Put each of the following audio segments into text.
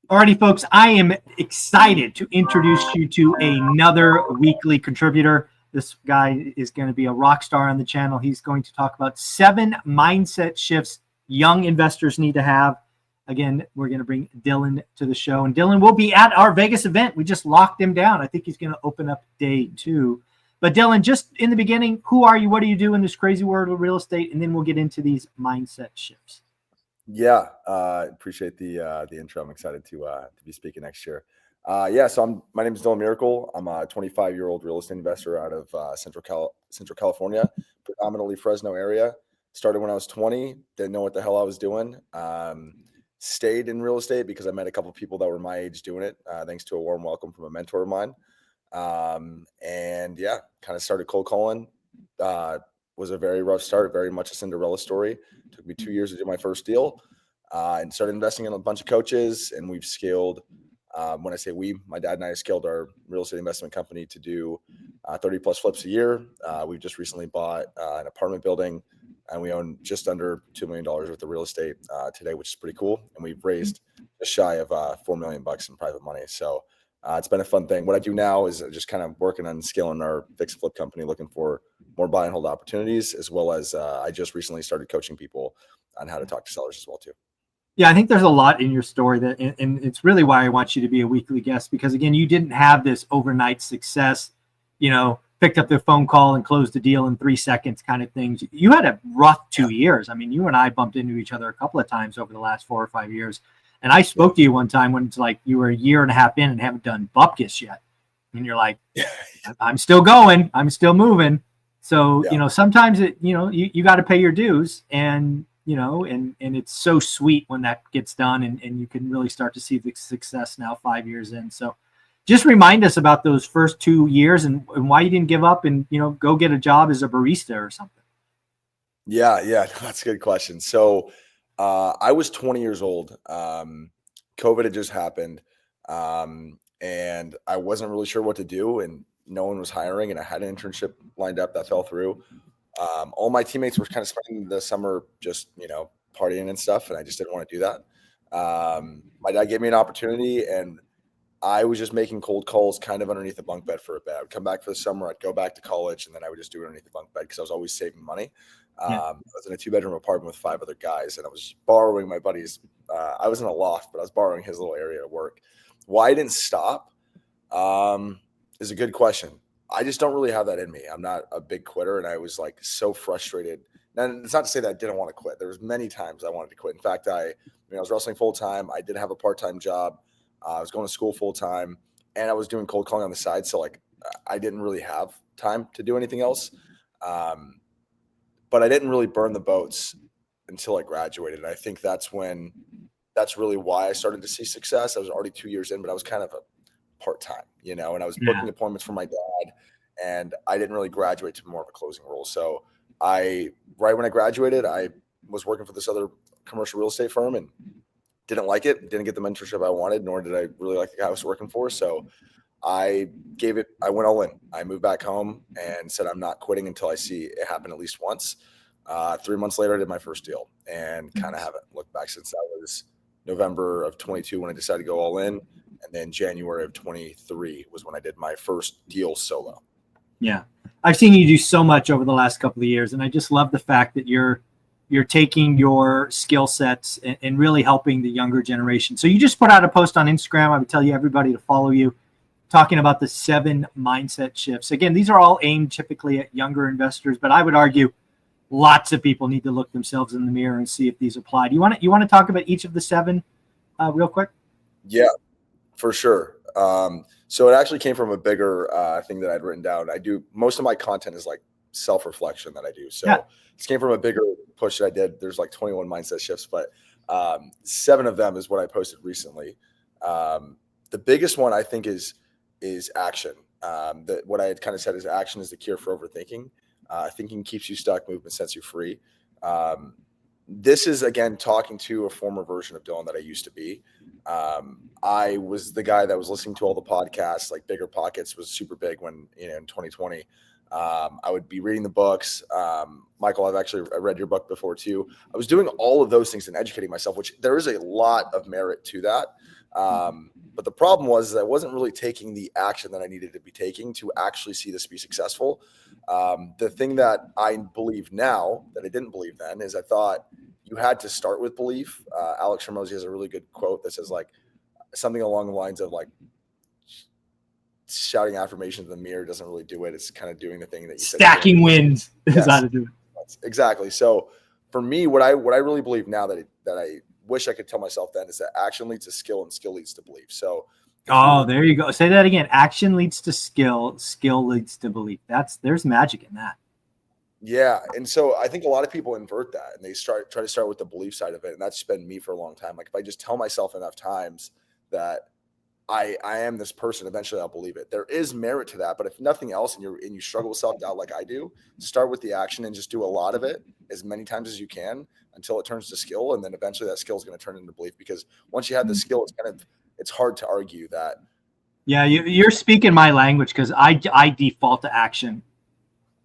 Alrighty, folks, I am excited to introduce you to another weekly contributor. This guy is going to be a rock star on the channel. He's going to talk about 7 mindset shifts young investors need to have. Again, we're going to bring Dylan to the show, and Dylan will be at our Vegas event. We just locked him down. I think he's going to open up day 2. But Dylan, just in the beginning, who are you? What do you do in this crazy world of real estate? And then we'll get into these mindset shifts. Yeah, appreciate the intro. I'm excited to be speaking next year. So my name is Dylan Miracle. I'm a 25-year-old real estate investor out of Central California, predominantly Fresno area. Started when I was 20, didn't know what the hell I was doing. Stayed in real estate because I met a couple of people that were my age doing it, thanks to a warm welcome from a mentor of mine. Kind of started cold calling. Was a very rough start, very much a Cinderella story. Took me 2 years to do my first deal, and started investing in a bunch of coaches. And we've scaled. When I say we, my dad and I scaled our real estate investment company to do 30 plus flips a year. We've just recently bought an apartment building, and we own just under $2 million worth of real estate today, which is pretty cool. And we've raised just shy of $4 million in private money. So it's been a fun thing. What I do now is just kind of working on scaling our fix and flip company, looking for more buy and hold opportunities, as well as I just recently started coaching people on how to talk to sellers as well too. Yeah, I think there's a lot in your story that, and it's really why I want you to be a weekly guest, because again, you didn't have this overnight success, picked up the phone call and closed the deal in 3 seconds kind of things. You had a rough 2 years. I mean, you and I bumped into each other a couple of times over the last 4 or 5 years. And I spoke to you one time when it's like you were a year and a half in and haven't done bupkis yet. And you're like, I'm still going, I'm still moving. So, sometimes you got to pay your dues, and it's so sweet when that gets done, and you can really start to see the success now 5 years in. So just remind us about those first 2 years and why you didn't give up and, go get a job as a barista or something. Yeah, that's a good question. So I was 20 years old. COVID had just happened, and I wasn't really sure what to do, and no one was hiring, and I had an internship lined up that fell through. All my teammates were kind of spending the summer just, partying and stuff, and I just didn't want to do that. My dad gave me an opportunity, and I was just making cold calls kind of underneath the bunk bed for a bit. I would come back for the summer, I'd go back to college, and then I would just do it underneath the bunk bed because I was always saving money. I was in a 2-bedroom apartment with 5 other guys, and I was borrowing my buddy's. I was in a loft, but I was borrowing his little area to work. Why I didn't stop is a good question. I just don't really have that in me. I'm not a big quitter, and I was like so frustrated. And it's not to say that I didn't want to quit. There was many times I wanted to quit. In fact, I was wrestling full time. I did have a part-time job. I was going to school full time, and I was doing cold calling on the side. So I didn't really have time to do anything else. But I didn't really burn the boats until I graduated. And I think that's really why I started to see success. I was already 2 years in, but I was kind of a part-time, and I was booking appointments for my dad, and I didn't really graduate to more of a closing role. So right when I graduated, I was working for this other commercial real estate firm and didn't like it, didn't get the mentorship I wanted, nor did I really like the guy I was working for. So I went all in. I moved back home and said, I'm not quitting until I see it happen at least once. 3 months later, I did my first deal and kind of haven't looked back since. That was November of 22 when I decided to go all in. And then January of 23 was when I did my first deal solo. Yeah. I've seen you do so much over the last couple of years. And I just love the fact that you're taking your skill sets and really helping the younger generation. So you just put out a post on Instagram. I would tell you everybody to follow you, talking about the 7 mindset shifts. Again, these are all aimed typically at younger investors, but I would argue lots of people need to look themselves in the mirror and see if these apply. Do you want to talk about each of the 7 real quick? Yeah, for sure. So it actually came from a bigger thing that I'd written down. Most of my content is like self-reflection that I do. So this came from a bigger push that I did. There's like 21 mindset shifts, but 7 of them is what I posted recently. The biggest one I think is action. What I had kind of said is action is the cure for overthinking. Thinking keeps you stuck, movement sets you free. This is, again, talking to a former version of Dylan that I used to be. I was the guy that was listening to all the podcasts, like Bigger Pockets was super big when, in 2020. I would be reading the books. Michael, I read your book before too. I was doing all of those things and educating myself, which there is a lot of merit to that. But the problem was that I wasn't really taking the action that I needed to be taking to actually see this be successful. The thing that I believe now that I didn't believe then is I thought you had to start with belief. Alex Hormozy has a really good quote that says like something along the lines of like shouting affirmations in the mirror doesn't really do it. It's kind of doing the thing that you said. Stacking wins is how to do it. Exactly. So for me, what I really believe now that I wish I could tell myself then is that action leads to skill and skill leads to belief. So there you go. Say that again. Action leads to skill. Skill leads to belief. There's magic in that. Yeah. And so I think a lot of people invert that and they try to start with the belief side of it. And that's been me for a long time. Like if I just tell myself enough times that I am this person, eventually I'll believe it. There is merit to that. But if nothing else and you struggle with self-doubt like I do, start with the action and just do a lot of it as many times as you can until it turns to skill. And then eventually that skill is going to turn into belief, because once you have the skill, it's hard to argue that. Yeah, you're speaking my language, because I default to action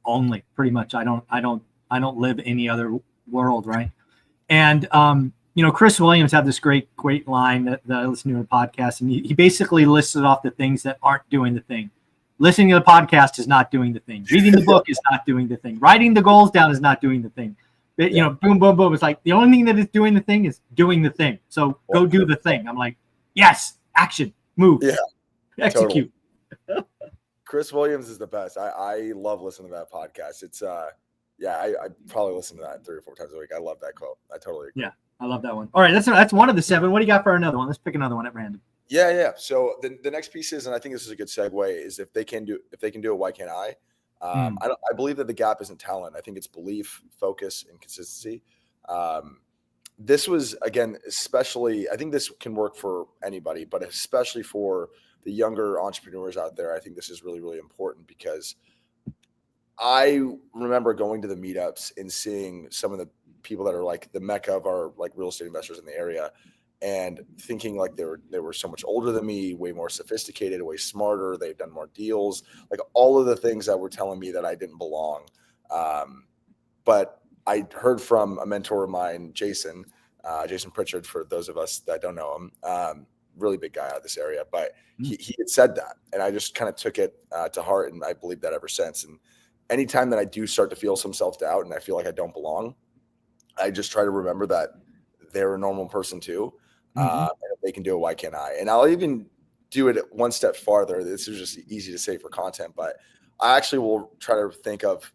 only, pretty much. I don't live any other world, right? And Chris Williams had this great line that I listened to in a podcast, and he basically listed off the things that aren't doing the thing. Listening to the podcast is not doing the thing. Reading the book is not doing the thing. Writing the goals down is not doing the thing. But, boom, boom, boom. It's like the only thing that is doing the thing is doing the thing. So go do the thing. I'm like, yes, action, move, execute. Totally. Chris Williams is the best. I love listening to that podcast. It's I probably listen to that 3 or 4 times a week. I love that quote. I totally agree. Yeah, I love that one. All right, that's one of the 7. What do you got for another one? Let's pick another one at random. Yeah. So the next piece is, and I think this is a good segue, is if they can do it, why can't I? I believe that the gap isn't talent. I think it's belief, focus, and consistency. This was, again, especially, I think this can work for anybody, but especially for the younger entrepreneurs out there. I think this is really, really important, because I remember going to the meetups and seeing some of the people that are like the mecca of our like real estate investors in the area, and thinking like they were so much older than me, way more sophisticated, way smarter. They've done more deals, like all of the things that were telling me that I didn't belong. But I heard from a mentor of mine, Jason Pritchard, for those of us that don't know him, really big guy out of this area, but he had said that, and I just kind of took it to heart, and I believe that ever since. And anytime that I do start to feel some self-doubt and I feel like I don't belong, I just try to remember that they're a normal person too. And if they can do it, why can't I? And I'll even do it one step farther. This is just easy to say for content, but I actually will try to think of,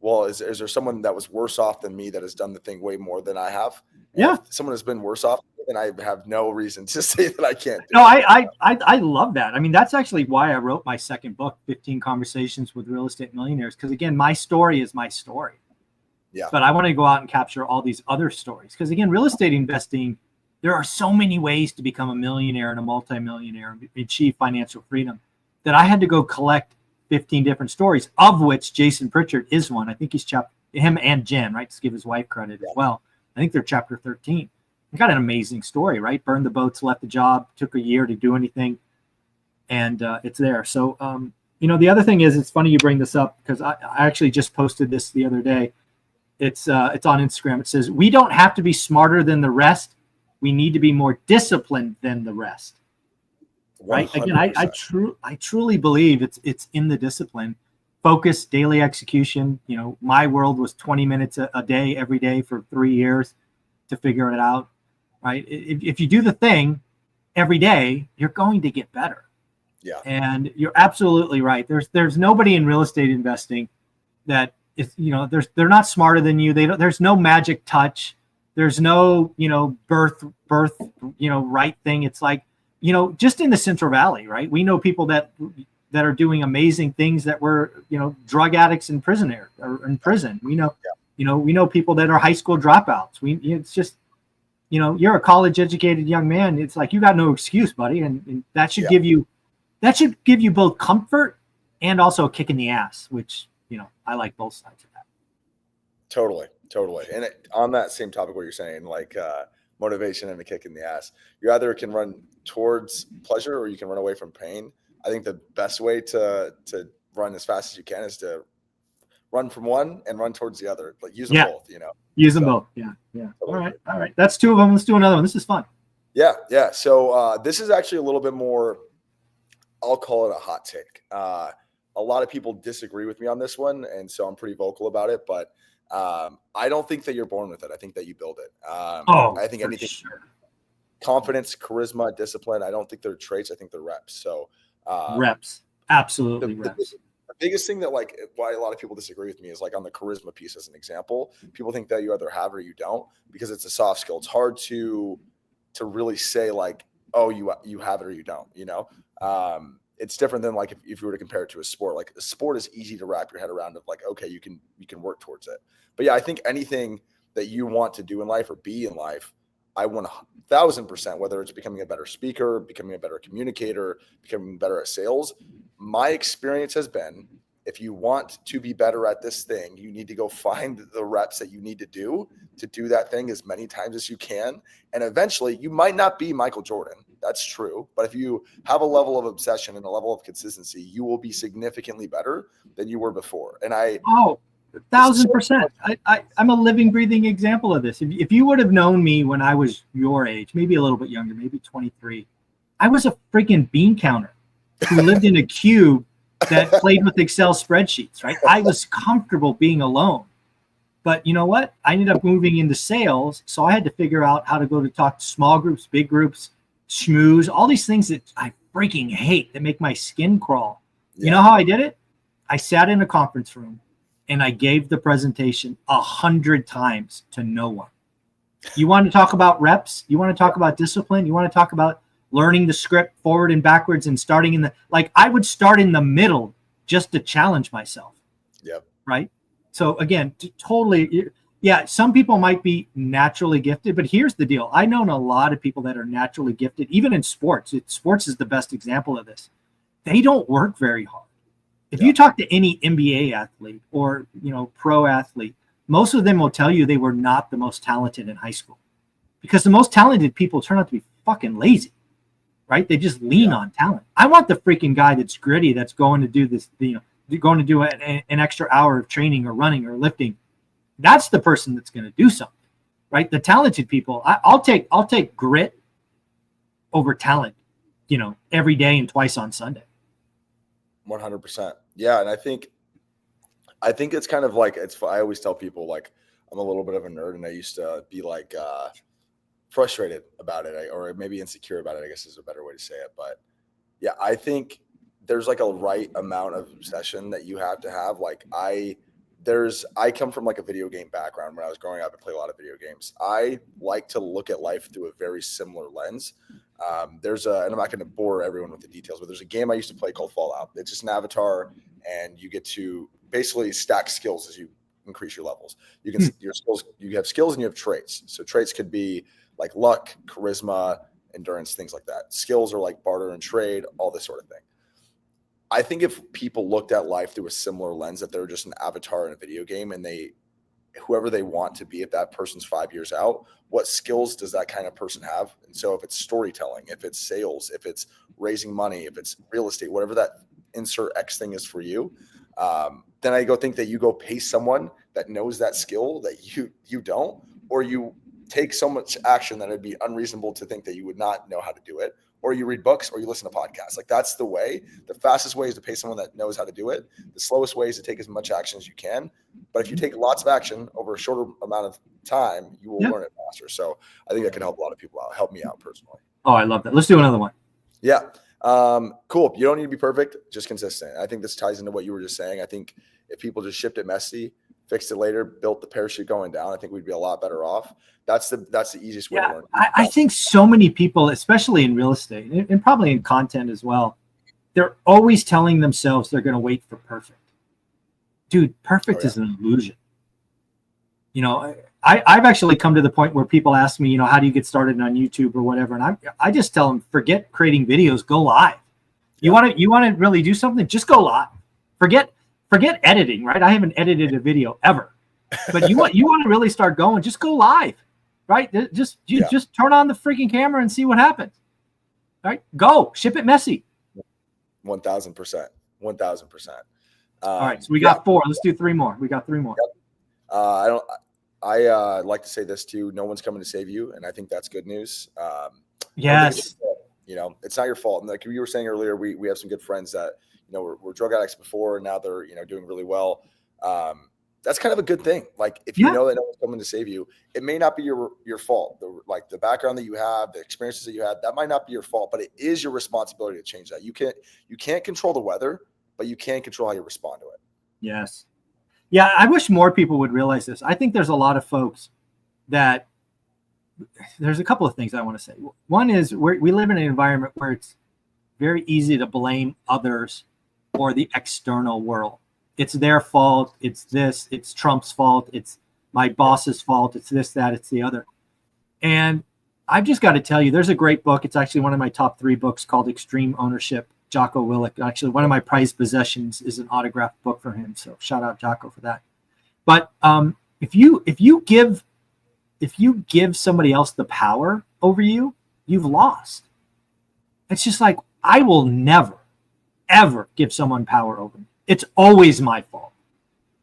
well, is there someone that was worse off than me that has done the thing way more than I have? And if someone has been worse off, then I have no reason to say that I can't do it. I love that. I mean, that's actually why I wrote my second book, 15 Conversations with Real Estate Millionaires, because again, my story is my story. Yeah. But I want to go out and capture all these other stories, because again, real estate investing, there are so many ways to become a millionaire and a multimillionaire and achieve financial freedom, that I had to go collect 15 different stories, of which Jason Pritchard is one. I think he's him and Jen, right? To give his wife credit as well. I think they're chapter 13. He got an amazing story, right? Burned the boats, left the job, took a year to do anything, and it's there. So, the other thing is, it's funny you bring this up, because I actually just posted this the other day. It's on Instagram. It says, we don't have to be smarter than the rest. We need to be more disciplined than the rest. Right? 100%. Again, I truly believe it's in the discipline, focus, daily execution. My world was 20 minutes a day, every day for 3 years to figure it out. Right? If you do the thing every day, you're going to get better. Yeah. And you're absolutely right. There's nobody in real estate investing that is, they're not smarter than you. There's no magic touch. There's no, birth, right thing. It's like, just in the Central Valley, right? We know people that are doing amazing things that were, drug addicts in prison. We know, we know people that are high school dropouts. It's just, you're a college educated young man. It's like, you got no excuse, buddy. And that should give you both comfort and also a kick in the ass, which, I like both sides of that. Totally. And on that same topic, what you're saying, like motivation and a kick in the ass, you either can run towards pleasure or you can run away from pain. I think the best way to run as fast as you can is to run from one and run towards the other. Like use them both, Use them both. Yeah. Totally. All right. That's 2 of them. Let's do another one. This is fun. Yeah. Yeah. So this is actually a little bit more, I'll call it a hot take. A lot of people disagree with me on this one, and so I'm pretty vocal about it. But I don't think that you're born with it. I think that you build it. Oh, I think for anything, sure. confidence, charisma, discipline, I don't think they're traits. I think they're reps. So Reps. the, Absolutely the, reps. the biggest thing that like why a lot of people disagree with me is like on the charisma piece as an example. People think that you either have or you don't because it's a soft skill. It's hard to really say like, oh, you have it or you don't, you know. It's different than like if you were to compare it to a sport. Like a sport is easy to wrap your head around of like, okay, you can work towards it. But yeah, I think anything that you want to do in life or be in life, I 1000%, whether it's becoming a better speaker, becoming a better communicator, becoming better at sales, my experience has been if you want to be better at this thing, you need to go find the reps that you need to do that thing as many times as you can. And eventually, you might not be Michael Jordan. That's true. But if you have a level of obsession and a level of consistency, you will be significantly better than you were before. And Oh, it's so 1000%. I'm a living, breathing example of this. If you would have known me when I was your age, maybe a little bit younger, maybe 23, I was a freaking bean counter who lived in a cube that played with Excel spreadsheets, right? I was comfortable being alone. But you know what? I ended up moving into sales. So I had to figure out how to go to talk to small groups, big groups, schmooze, all these things that I freaking hate that make my skin crawl. Yeah. You know how I did it? I sat in a conference room and I gave the presentation 100 times to no one. You want to talk about reps? You want to talk about discipline? You want to talk about learning the script forward and backwards and starting in the, like I would start in the middle just to challenge myself. Yep. Right. So again, totally. Yeah. Some people might be naturally gifted, but here's the deal. I know a lot of people that are naturally gifted, even in sports. Sports is the best example of this. They don't work very hard. If you talk to any NBA athlete or, pro athlete, most of them will tell you they were not the most talented in high school because the most talented people turn out to be fucking lazy, right? They just lean on talent. I want the freaking guy that's gritty, that's going to do this, going to do an extra hour of training or running or lifting. That's the person that's going to do something, right? The talented people, I'll take grit over talent, every day and twice on Sunday. 100%. Yeah. And I think it's kind of like, I always tell people like, I'm a little bit of a nerd and I used to be like, frustrated about it or maybe insecure about it, I guess is a better way to say it. But yeah, I think there's like a right amount of obsession that you have to have. Like I come from like a video game background. When I was growing up, I played a lot of video games. I like to look at life through a very similar lens. And I'm not going to bore everyone with the details, but there's a game I used to play called Fallout. It's just an avatar and you get to basically stack skills as you increase your levels. You can, your skills, you have skills and you have traits. So traits could be like luck, charisma, endurance, things like that. Skills are like barter and trade, all this sort of thing. I think if people looked at life through a similar lens, that they're just an avatar in a video game and whoever they want to be, if that person's 5 years out, what skills does that kind of person have? And so if it's storytelling, if it's sales, if it's raising money, if it's real estate, whatever that insert X thing is for you, then I think that you go pay someone that knows that skill that you don't, or you take so much action that it'd be unreasonable to think that you would not know how to do it, or you read books or you listen to podcasts. Like that's the way. The fastest way is to pay someone that knows how to do it. The slowest way is to take as much action as you can. But if you take lots of action over a shorter amount of time, you will learn it faster. So I think that can help a lot of people out, help me out personally. Oh, I love that. Let's do another one. Yeah. Cool. You don't need to be perfect, just consistent. I think this ties into what you were just saying. I think if people just shipped it messy, fixed it later, built the parachute going down, I think we'd be a lot better off. That's the easiest way to learn. I think so many people, especially in real estate and probably in content as well, they're always telling themselves they're going to wait for perfect. Dude, perfect is an illusion. I've actually come to the point where people ask me, how do you get started on YouTube or whatever? And I just tell them, forget creating videos, go live. You want to really do something? Just go live. Forget editing, right? I haven't edited a video ever. But you want to really start going, just go live. Right? Just turn on the freaking camera and see what happens. Right? Go. Ship it messy. 1,000%. 1,000%. All right. So we got 4. Let's do 3 more. We got 3 more. Yep. I like to say this too. No one's coming to save you. And I think that's good news. Don't think it's Yes. your fault. You know, it's not your fault. And like you were saying earlier, we have some good friends that, you know, were drug addicts before, and now they're, you know, doing really well. That's kind of a good thing. Like if you Yeah. know that no one's coming to save you, it may not be your fault. The background that you have, the experiences that you had, that might not be your fault, but it is your responsibility to change that. You can't control the weather, but you can control how you respond to it. Yes. Yeah. I wish more people would realize this. I think there's a lot of folks that there's a couple of things I want to say. One is we live in an environment where it's very easy to blame others or the external world. It's their fault. It's this. It's Trump's fault. It's my boss's fault. It's this, that, it's the other. And I've just got to tell you, there's a great book. It's actually one of my top 3 books called Extreme Ownership. Jocko Willink. Actually, one of my prized possessions is an autographed book from him. So shout out Jocko for that. But if you give somebody else the power over you, you've lost. It's just like, I will never, ever give someone power over me. It's always my fault.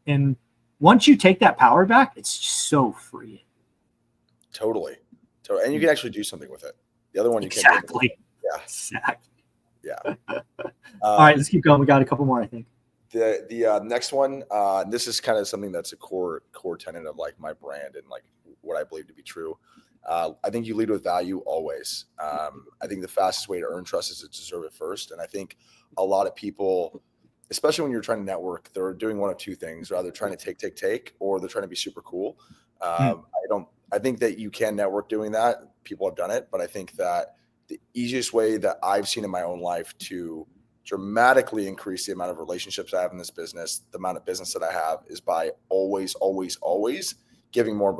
And once you take that power back, it's just so free. Totally. And you can actually do something with it. The other one you can't. Exactly. Yeah. Exactly. Yeah. All right, let's keep going. We got a couple more, I think. The next one, this is kind of something that's a core tenet of like my brand and like what I believe to be true. I think you lead with value always. I think the fastest way to earn trust is to deserve it first. And I think a lot of people, especially when you're trying to network, they're doing one of 2 things. They're either trying to take, or they're trying to be super cool. I think that you can network doing that. People have done it, but I think that the easiest way that I've seen in my own life to dramatically increase the amount of relationships I have in this business, the amount of business that I have, is by always giving more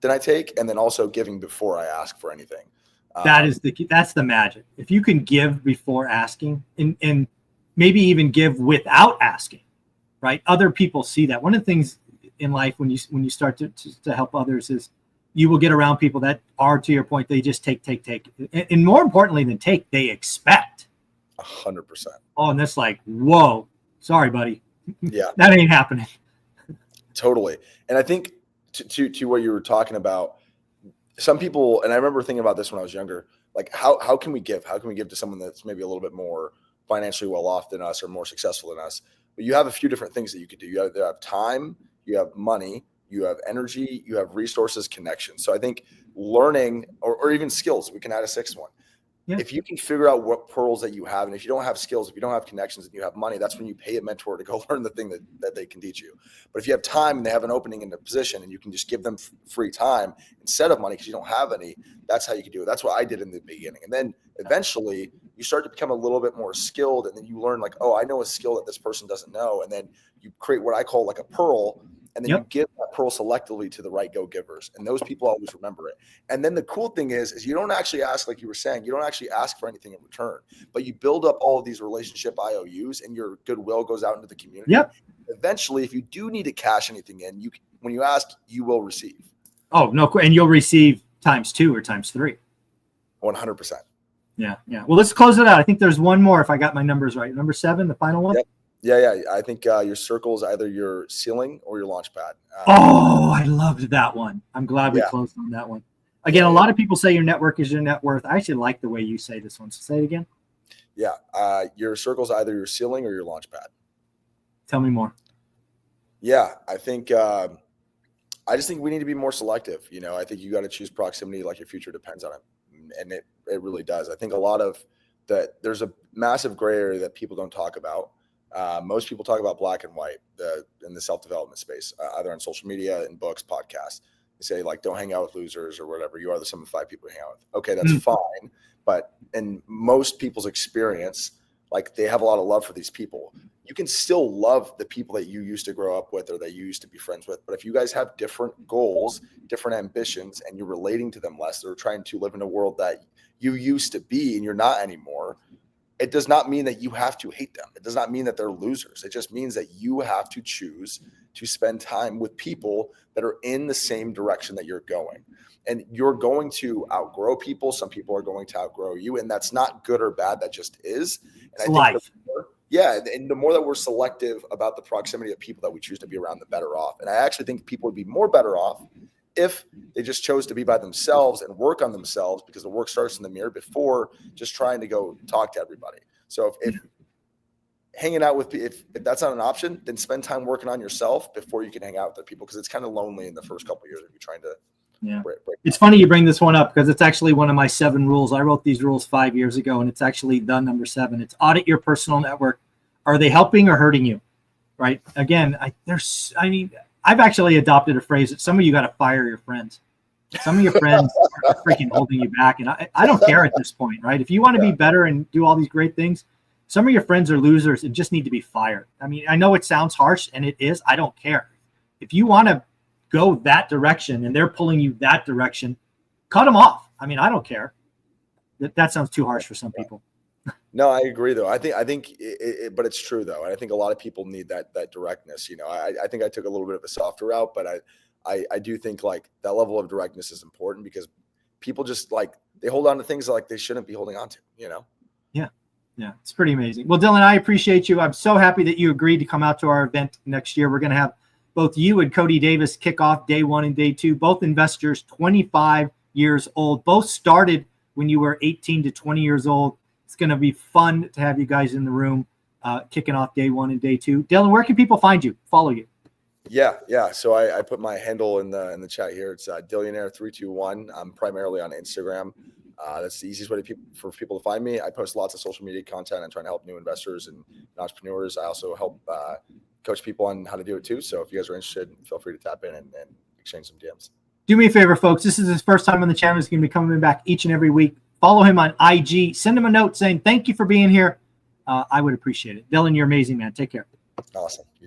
than I take, and then also giving before I ask for anything. That's the magic. If you can give before asking, and maybe even give without asking, right? Other people see that. One of the things in life when you start to help others is you will get around people that are, to your point, they just take. And more importantly than take, they expect. 100%. Oh, and that's like, whoa, sorry, buddy. Yeah. That ain't happening. Totally. And I think to what you were talking about, some people, and I remember thinking about this when I was younger, like how can we give? How can we give to someone that's maybe a little bit more financially well off than us or more successful than us? But you have a few different things that you could do. You have time, you have money, you have energy, you have resources, connections. So I think learning or even skills, we can add a 6th one. Yeah. If you can figure out what pearls that you have, and if you don't have skills, if you don't have connections and you have money, that's when you pay a mentor to go learn the thing that they can teach you. But if you have time and they have an opening in a position and you can just give them free time instead of money because you don't have any, that's how you can do it. That's what I did in the beginning. And then eventually you start to become a little bit more skilled, and then you learn like, oh, I know a skill that this person doesn't know. And then you create what I call like a pearl, and then you give that pearl selectively to the right go-givers. And those people always remember it. And then the cool thing is you don't actually ask, like you were saying, you don't actually ask for anything in return, but you build up all of these relationship IOUs, and your goodwill goes out into the community. Yep. Eventually, if you do need to cash anything in, when you ask, you will receive. Oh, no. And you'll receive ×2 or ×3. 100%. Yeah. Well, let's close it out. I think there's one more if I got my numbers right. Number 7, the final one. Yep. Yeah. I think your circle is either your ceiling or your launch pad. I loved that one. I'm glad we closed on that one. Again, a lot of people say your network is your net worth. I actually like the way you say this one. So say it again. Yeah. Your circle is either your ceiling or your launch pad. Tell me more. Yeah. I think I just think we need to be more selective. You know, I think you got to choose proximity like your future depends on it. And it really does. I think a lot of that, there's a massive gray area that people don't talk about. Most people talk about black and white in the self-development space, either on social media, in books, podcasts. They say like, don't hang out with losers or whatever. You are the sum of 5 people you hang out with. Okay, that's fine. But in most people's experience, like they have a lot of love for these people. You can still love the people that you used to grow up with or that you used to be friends with. But if you guys have different goals, different ambitions, and you're relating to them less, they're trying to live in a world that you used to be and you're not anymore, it does not mean that you have to hate them. It does not mean that they're losers. It just means that you have to choose to spend time with people that are in the same direction that you're going. And you're going to outgrow people. Some people are going to outgrow you. And that's not good or bad. That just is. And it's life. And the more that we're selective about the proximity of people that we choose to be around, the better off. And I actually think people would be more better off if they just chose to be by themselves and work on themselves, because the work starts in the mirror before just trying to go talk to everybody. So if hanging out with, if that's not an option, then spend time working on yourself before you can hang out with other people, because it's kind of lonely in the first couple of years if you're trying to break. It's funny you bring this one up, because it's actually one of my 7 rules. I wrote these rules 5 years ago, and it's actually the number 7. It's audit your personal network. Are they helping or hurting you? Right? Again, I've actually adopted a phrase that some of you got to fire your friends. Some of your friends are freaking holding you back. And I don't care at this point, right? If you want to be better and do all these great things, some of your friends are losers and just need to be fired. I mean, I know it sounds harsh, and it is. I don't care. If you want to go that direction and they're pulling you that direction, cut them off. I mean, I don't care. That sounds too harsh for some people. No, I agree though. I think, but it's true though. And I think a lot of people need that directness. You know, I think I took a little bit of a softer route, but I do think like that level of directness is important, because people just like, they hold on to things like they shouldn't be holding on to, you know? Yeah, it's pretty amazing. Well, Dylan, I appreciate you. I'm so happy that you agreed to come out to our event next year. We're going to have both you and Cody Davis kick off day 1 and day 2, both investors, 25 years old, both started when you were 18 to 20 years old. It's going to be fun to have you guys in the room kicking off day 1 and day 2. Dylan, where can people find you, follow you? Yeah. So I put my handle in the chat here. It's Dillionaire321. I'm primarily on Instagram. That's the easiest way for people to find me. I post lots of social media content. I'm trying to help new investors and entrepreneurs. I also help coach people on how to do it too. So if you guys are interested, feel free to tap in and exchange some DMs. Do me a favor, folks. This is his first time on the channel. He's going to be coming back each and every week. Follow him on IG. Send him a note saying, thank you for being here. I would appreciate it. Dylan, you're amazing, man. Take care. Awesome.